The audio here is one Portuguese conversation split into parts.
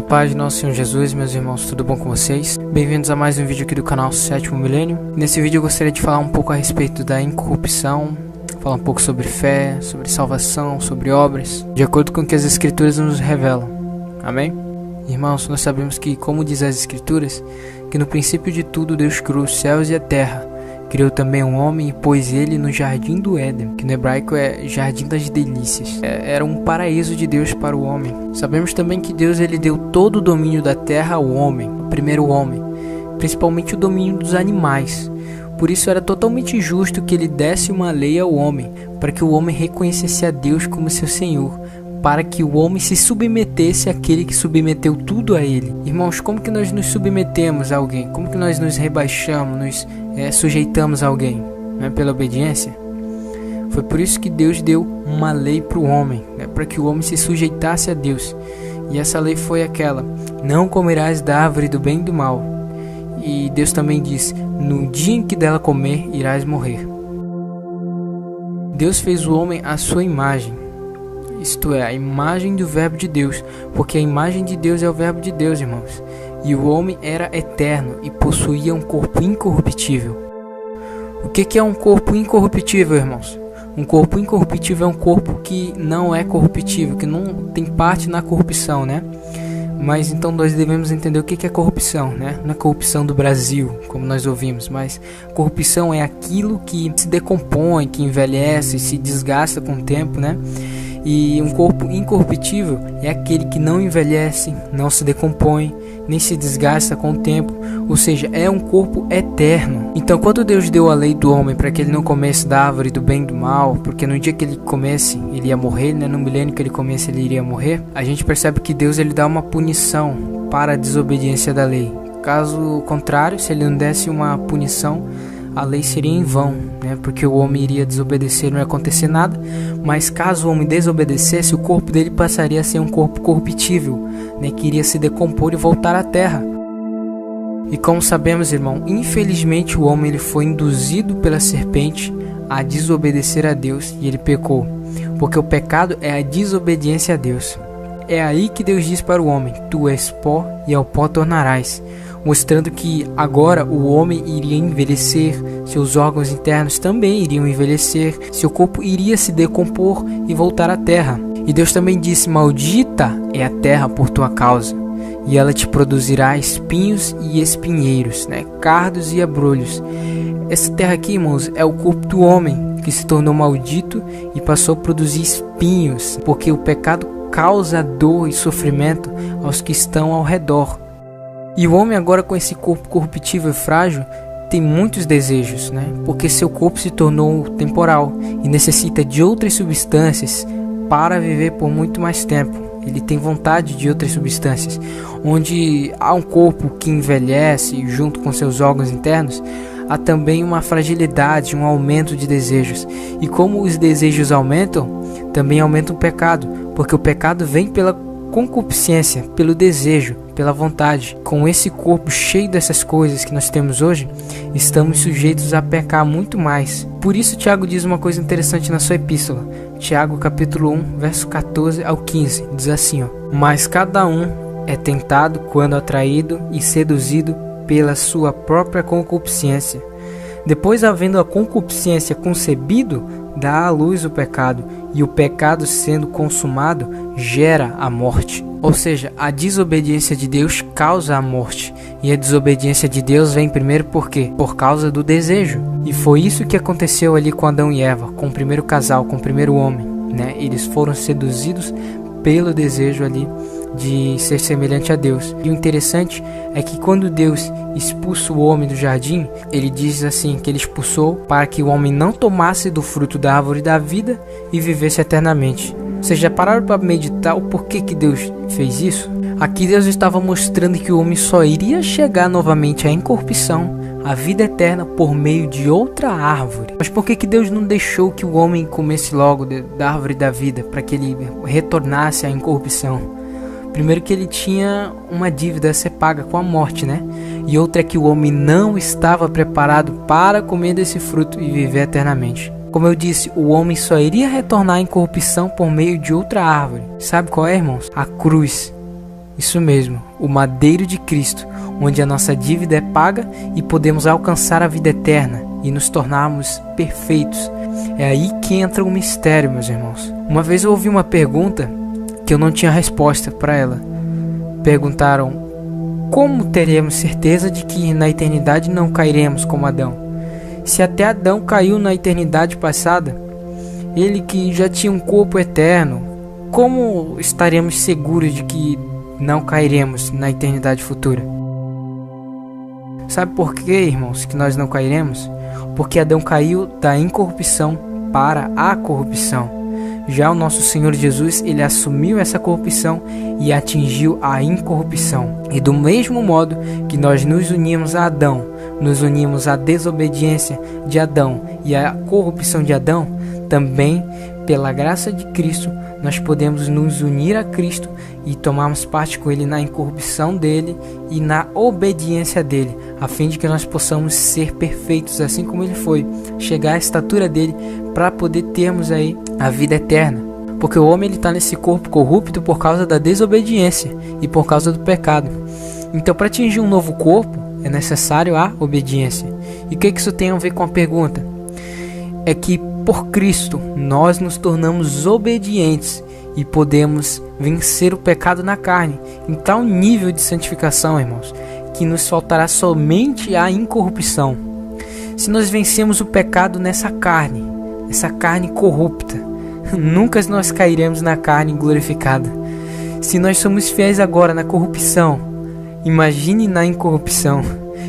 paz de nosso Senhor Jesus, meus irmãos, tudo bom com vocês? Bem-vindos a mais um vídeo aqui do canal Sétimo Milênio. Nesse vídeo eu gostaria de falar um pouco a respeito da incorrupção, falar um pouco sobre fé, sobre salvação, sobre obras, de acordo com o que as Escrituras nos revelam. Amém? Irmãos, nós sabemos que, como diz as Escrituras, que no princípio de tudo Deus criou os céus e a terra. Criou também um homem e pôs ele no jardim do Éden, que no hebraico é jardim das delícias. Era um paraíso de Deus para o homem. Sabemos também que Deus ele deu todo o domínio da terra ao homem, o primeiro homem, principalmente o domínio dos animais. Por isso era totalmente justo que ele desse uma lei ao homem, para que o homem reconhecesse a Deus como seu Senhor, para que o homem se submetesse àquele que submeteu tudo a ele. Irmãos, como que nós nos submetemos a alguém? Como que nós nos rebaixamos, nos sujeitamos a alguém? Não é pela obediência? Foi por isso que Deus deu uma lei para o homem, para que o homem se sujeitasse a Deus. E essa lei foi aquela: não comerás da árvore do bem e do mal. E Deus também diz: no dia em que dela comer, irás morrer. Deus fez o homem à sua imagem, isto é, a imagem do verbo de Deus, porque a imagem de Deus é o verbo de Deus, irmãos. E o homem era eterno e possuía um corpo incorruptível. O que é um corpo incorruptível, irmãos? Um corpo incorruptível é um corpo que não é corruptível, que não tem parte na corrupção, né? Mas então nós devemos entender o que é corrupção, né? Não é corrupção do Brasil, como nós ouvimos, mas corrupção é aquilo que se decompõe, que envelhece, se desgasta com o tempo, né? E um corpo incorruptível é aquele que não envelhece, não se decompõe, nem se desgasta com o tempo, ou seja, é um corpo eterno. Então, quando Deus deu a lei do homem para que ele não comesse da árvore do bem e do mal, porque no dia que ele comesse, ele ia morrer, né? No milênio que ele comesse, ele iria morrer, a gente percebe que Deus ele dá uma punição para a desobediência da lei. Caso contrário, se ele não desse uma punição, a lei seria em vão, né? Porque o homem iria desobedecer, não ia acontecer nada. Mas caso o homem desobedecesse, o corpo dele passaria a ser um corpo corruptível, né? Que iria se decompor e voltar à terra. E como sabemos, irmão, infelizmente o homem ele foi induzido pela serpente a desobedecer a Deus e ele pecou. Porque o pecado é a desobediência a Deus. É aí que Deus diz para o homem: tu és pó e ao pó tornarás. Mostrando que agora o homem iria envelhecer, seus órgãos internos também iriam envelhecer, seu corpo iria se decompor e voltar à terra. E Deus também disse: maldita é a terra por tua causa, e ela te produzirá espinhos e espinheiros, né? Cardos e abrolhos. Essa terra aqui, irmãos, é o corpo do homem que se tornou maldito e passou a produzir espinhos, porque o pecado causa dor e sofrimento aos que estão ao redor. E o homem agora, com esse corpo corruptível e frágil, tem muitos desejos, né? Porque seu corpo se tornou temporal e necessita de outras substâncias para viver por muito mais tempo. Ele tem vontade de outras substâncias. Onde há um corpo que envelhece junto com seus órgãos internos, há também uma fragilidade, um aumento de desejos. E como os desejos aumentam, também aumenta o pecado, porque o pecado vem pela concupiscência, pelo desejo, pela vontade. Com esse corpo cheio dessas coisas que nós temos hoje, estamos sujeitos a pecar muito mais. Por isso Tiago diz uma coisa interessante na sua epístola. Tiago capítulo 1, verso 14 ao 15, diz assim, ó: mas cada um é tentado quando atraído e seduzido pela sua própria concupiscência. Depois, havendo a concupiscência concebido, dá à luz o pecado, e o pecado, sendo consumado, gera a morte. Ou seja, a desobediência de Deus causa a morte. E a desobediência de Deus vem primeiro por quê? Por causa do desejo. E foi isso que aconteceu ali com Adão e Eva, com o primeiro casal, com o primeiro homem, né? Eles foram seduzidos pelo desejo ali de ser semelhante a Deus. E o interessante é que quando Deus expulsa o homem do jardim, ele diz assim, que ele expulsou para que o homem não tomasse do fruto da árvore da vida e vivesse eternamente. Vocês já pararam para meditar o porquê que Deus fez isso? Aqui Deus estava mostrando que o homem só iria chegar novamente à incorrupção, à vida eterna, por meio de outra árvore. Mas por que Deus não deixou que o homem comesse logo da árvore da vida, para que ele retornasse à incorrupção? Primeiro que ele tinha uma dívida a ser paga com a morte, né? E outra é que o homem não estava preparado para comer desse fruto e viver eternamente. Como eu disse, o homem só iria retornar à incorrupção por meio de outra árvore. Sabe qual é, irmãos? A cruz. Isso mesmo, o madeiro de Cristo, onde a nossa dívida é paga e podemos alcançar a vida eterna e nos tornarmos perfeitos. É aí que entra o mistério, meus irmãos. Uma vez eu ouvi uma pergunta que eu não tinha resposta para ela. Perguntaram: como teremos certeza de que na eternidade não cairemos como Adão? Se até Adão caiu na eternidade passada, ele que já tinha um corpo eterno, como estaremos seguros de que não cairemos na eternidade futura? Sabe por quê, irmãos, que nós não cairemos? Porque Adão caiu da incorrupção para a corrupção. Já o nosso Senhor Jesus, ele assumiu essa corrupção e atingiu a incorrupção. E do mesmo modo que nós nos unimos a Adão, nos unimos à desobediência de Adão e à corrupção de Adão, também, pela graça de Cristo, nós podemos nos unir a Cristo e tomarmos parte com Ele na incorrupção dele e na obediência dele, a fim de que nós possamos ser perfeitos, assim como Ele foi, chegar à estatura dele, para poder termos aí a vida eterna. Porque o homem está nesse corpo corrupto por causa da desobediência e por causa do pecado. Então, para atingir um novo corpo, é necessário a obediência. E o que isso tem a ver com a pergunta? É que por Cristo nós nos tornamos obedientes e podemos vencer o pecado na carne em tal nível de santificação, irmãos, que nos faltará somente a incorrupção. Se nós vencemos o pecado nessa carne corrupta, nunca nós cairemos na carne glorificada. Se nós somos fiéis agora na corrupção, imagine na incorrupção.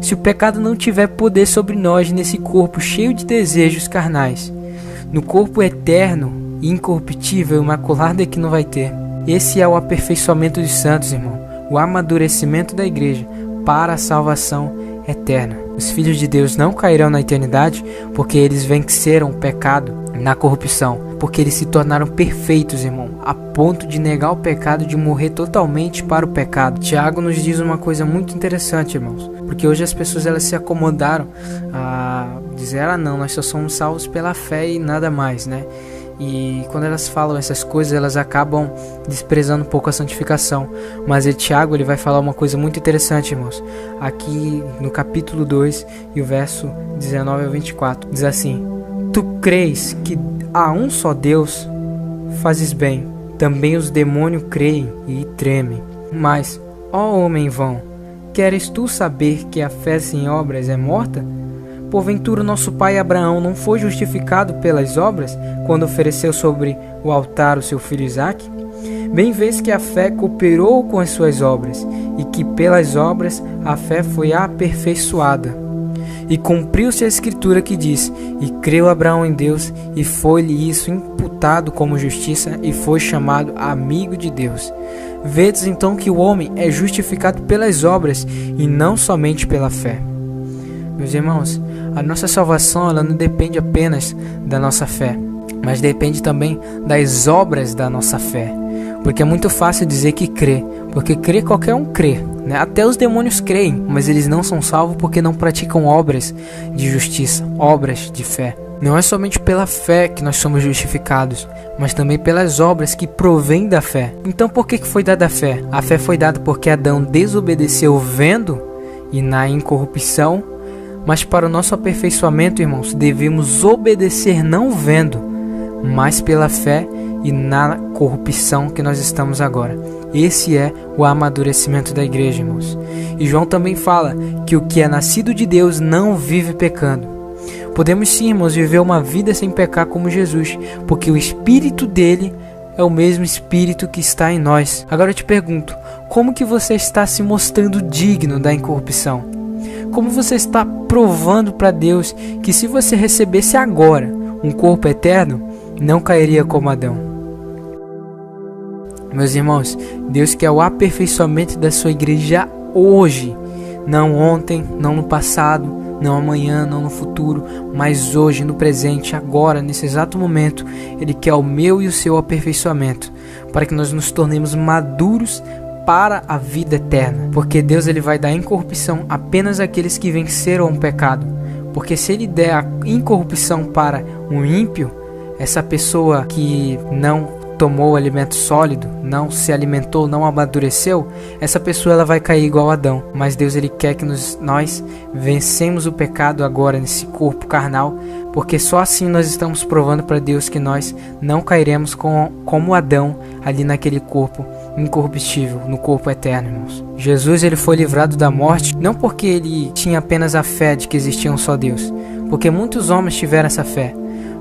Se o pecado não tiver poder sobre nós nesse corpo cheio de desejos carnais, no corpo eterno e incorruptível, imaculado é que não vai ter. Esse é o aperfeiçoamento dos santos, irmão, o amadurecimento da igreja para a salvação eterna. Os filhos de Deus não cairão na eternidade porque eles venceram o pecado na corrupção, porque eles se tornaram perfeitos, irmão, a ponto de negar o pecado, de morrer totalmente para o pecado. Tiago nos diz uma coisa muito interessante, irmãos, porque hoje as pessoas elas se acomodaram a dizer: não, nós só somos salvos pela fé e nada mais, né? E quando elas falam essas coisas, elas acabam desprezando um pouco a santificação. Mas Tiago ele vai falar uma coisa muito interessante, irmãos. Aqui no capítulo 2 e o verso 19 ao 24, diz assim: tu crês que há um só Deus? Fazes bem. Também os demônios creem e tremem. Mas, ó homem vão, queres tu saber que a fé sem obras é morta? Porventura nosso pai Abraão não foi justificado pelas obras, quando ofereceu sobre o altar o seu filho Isaque? Bem vês que a fé cooperou com as suas obras, e que pelas obras a fé foi aperfeiçoada. E cumpriu-se a escritura que diz: e creu Abraão em Deus, e foi-lhe isso imputado como justiça, e foi chamado amigo de Deus. Vedes então que o homem é justificado pelas obras, e não somente pela fé. Meus irmãos, a nossa salvação ela não depende apenas da nossa fé, mas depende também das obras da nossa fé. Porque é muito fácil dizer que crê, porque crer qualquer um crê, né? Até os demônios creem, mas eles não são salvos porque não praticam obras de justiça, obras de fé. Não é somente pela fé que nós somos justificados, mas também pelas obras que provêm da fé. Então por que foi dada a fé? A fé foi dada porque Adão desobedeceu vendo e na incorrupção. Mas para o nosso aperfeiçoamento, irmãos, devemos obedecer não vendo, mas pela fé e na corrupção que nós estamos agora. Esse é o amadurecimento da igreja, irmãos. E João também fala que o que é nascido de Deus não vive pecando. Podemos sim, irmãos, viver uma vida sem pecar como Jesus, porque o Espírito dele é o mesmo Espírito que está em nós. Agora eu te pergunto, como que você está se mostrando digno da incorrupção? Como você está provando para Deus que se você recebesse agora um corpo eterno, não cairia como Adão? Meus irmãos, Deus quer o aperfeiçoamento da sua igreja hoje, não ontem, não no passado, não amanhã, não no futuro, mas hoje, no presente, agora, nesse exato momento. Ele quer o meu e o seu aperfeiçoamento, para que nós nos tornemos maduros para a vida eterna, porque Deus ele vai dar incorrupção apenas àqueles que venceram o pecado, porque se ele der a incorrupção para um ímpio, essa pessoa que não tomou o alimento sólido, não se alimentou, não amadureceu, essa pessoa ela vai cair igual Adão. Mas Deus ele quer que nós vencemos o pecado agora nesse corpo carnal, porque só assim nós estamos provando para Deus que nós não cairemos como Adão ali naquele corpo incorruptível, no corpo eterno, irmãos. Jesus ele foi livrado da morte não porque ele tinha apenas a fé de que existia um só Deus, porque muitos homens tiveram essa fé,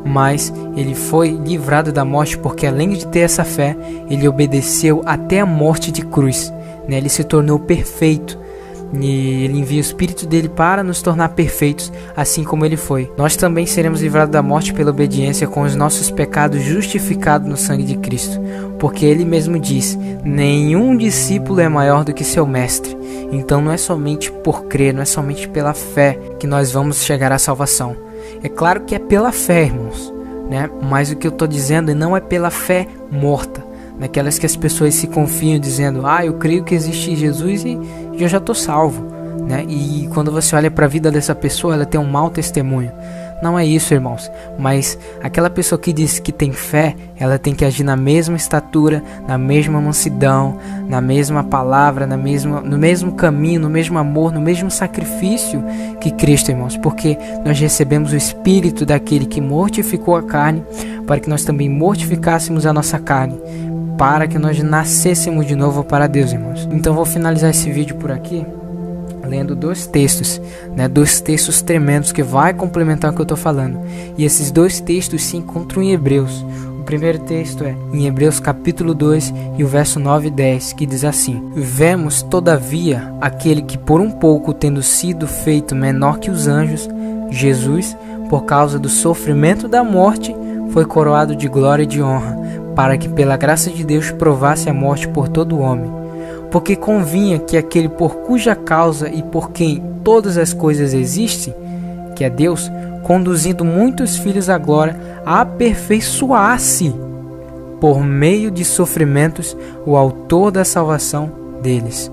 mas ele foi livrado da morte porque além de ter essa fé, ele obedeceu até a morte de cruz, né? Ele se tornou perfeito. E ele envia o Espírito dele para nos tornar perfeitos, assim como ele foi. Nós também seremos livrados da morte pela obediência, com os nossos pecados justificados no sangue de Cristo, porque ele mesmo diz: nenhum discípulo é maior do que seu mestre. Então não é somente por crer, não é somente pela fé que nós vamos chegar à salvação. É claro que é pela fé, irmãos, né? Mas o que eu estou dizendo não é pela fé morta, naquelas que as pessoas se confiam dizendo: eu creio que existe Jesus e eu já estou salvo, né? E quando você olha para a vida dessa pessoa, ela tem um mau testemunho. Não é isso, irmãos, mas aquela pessoa que diz que tem fé, ela tem que agir na mesma estatura, na mesma mansidão, na mesma palavra, no mesmo caminho, no mesmo amor, no mesmo sacrifício que Cristo, irmãos, porque nós recebemos o Espírito daquele que mortificou a carne, para que nós também mortificássemos a nossa carne, para que nós nascêssemos de novo para Deus, irmãos. Então vou finalizar esse vídeo por aqui, lendo dois textos, né? Dois textos tremendos que vai complementar o que eu estou falando. E esses dois textos se encontram em Hebreus. O primeiro texto é em Hebreus capítulo 2 e o verso 9 e 10, que diz assim: vemos todavia aquele que por um pouco, tendo sido feito menor que os anjos, Jesus, por causa do sofrimento da morte, foi coroado de glória e de honra, para que pela graça de Deus provasse a morte por todo homem. Porque convinha que aquele por cuja causa e por quem todas as coisas existem, que é Deus, conduzindo muitos filhos à glória, aperfeiçoasse por meio de sofrimentos o autor da salvação deles.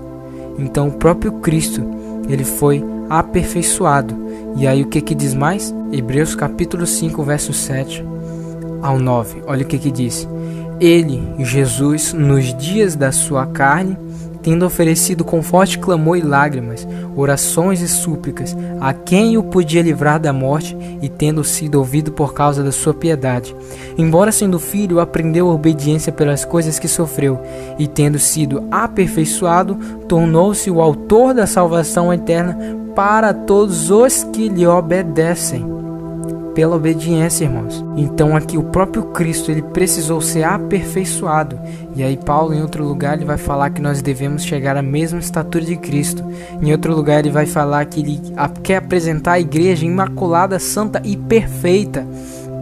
Então o próprio Cristo, ele foi aperfeiçoado. E aí o que diz mais? Hebreus capítulo 5, verso 7 ao 9. Olha o que diz: ele, Jesus, nos dias da sua carne, tendo oferecido com forte clamor e lágrimas, orações e súplicas, a quem o podia livrar da morte, e tendo sido ouvido por causa da sua piedade, embora sendo filho, aprendeu a obediência pelas coisas que sofreu, e tendo sido aperfeiçoado, tornou-se o autor da salvação eterna para todos os que lhe obedecem. Pela obediência, irmãos. Então aqui o próprio Cristo, ele precisou ser aperfeiçoado. E aí Paulo, em outro lugar, ele vai falar que nós devemos chegar à mesma estatura de Cristo. Em outro lugar, ele vai falar que ele quer apresentar a igreja imaculada, santa e perfeita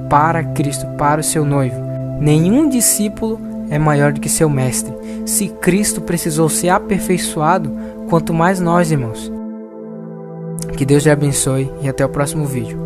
para Cristo, para o seu noivo. Nenhum discípulo é maior do que seu mestre. Se Cristo precisou ser aperfeiçoado, quanto mais nós, irmãos. Que Deus lhe abençoe e até o próximo vídeo.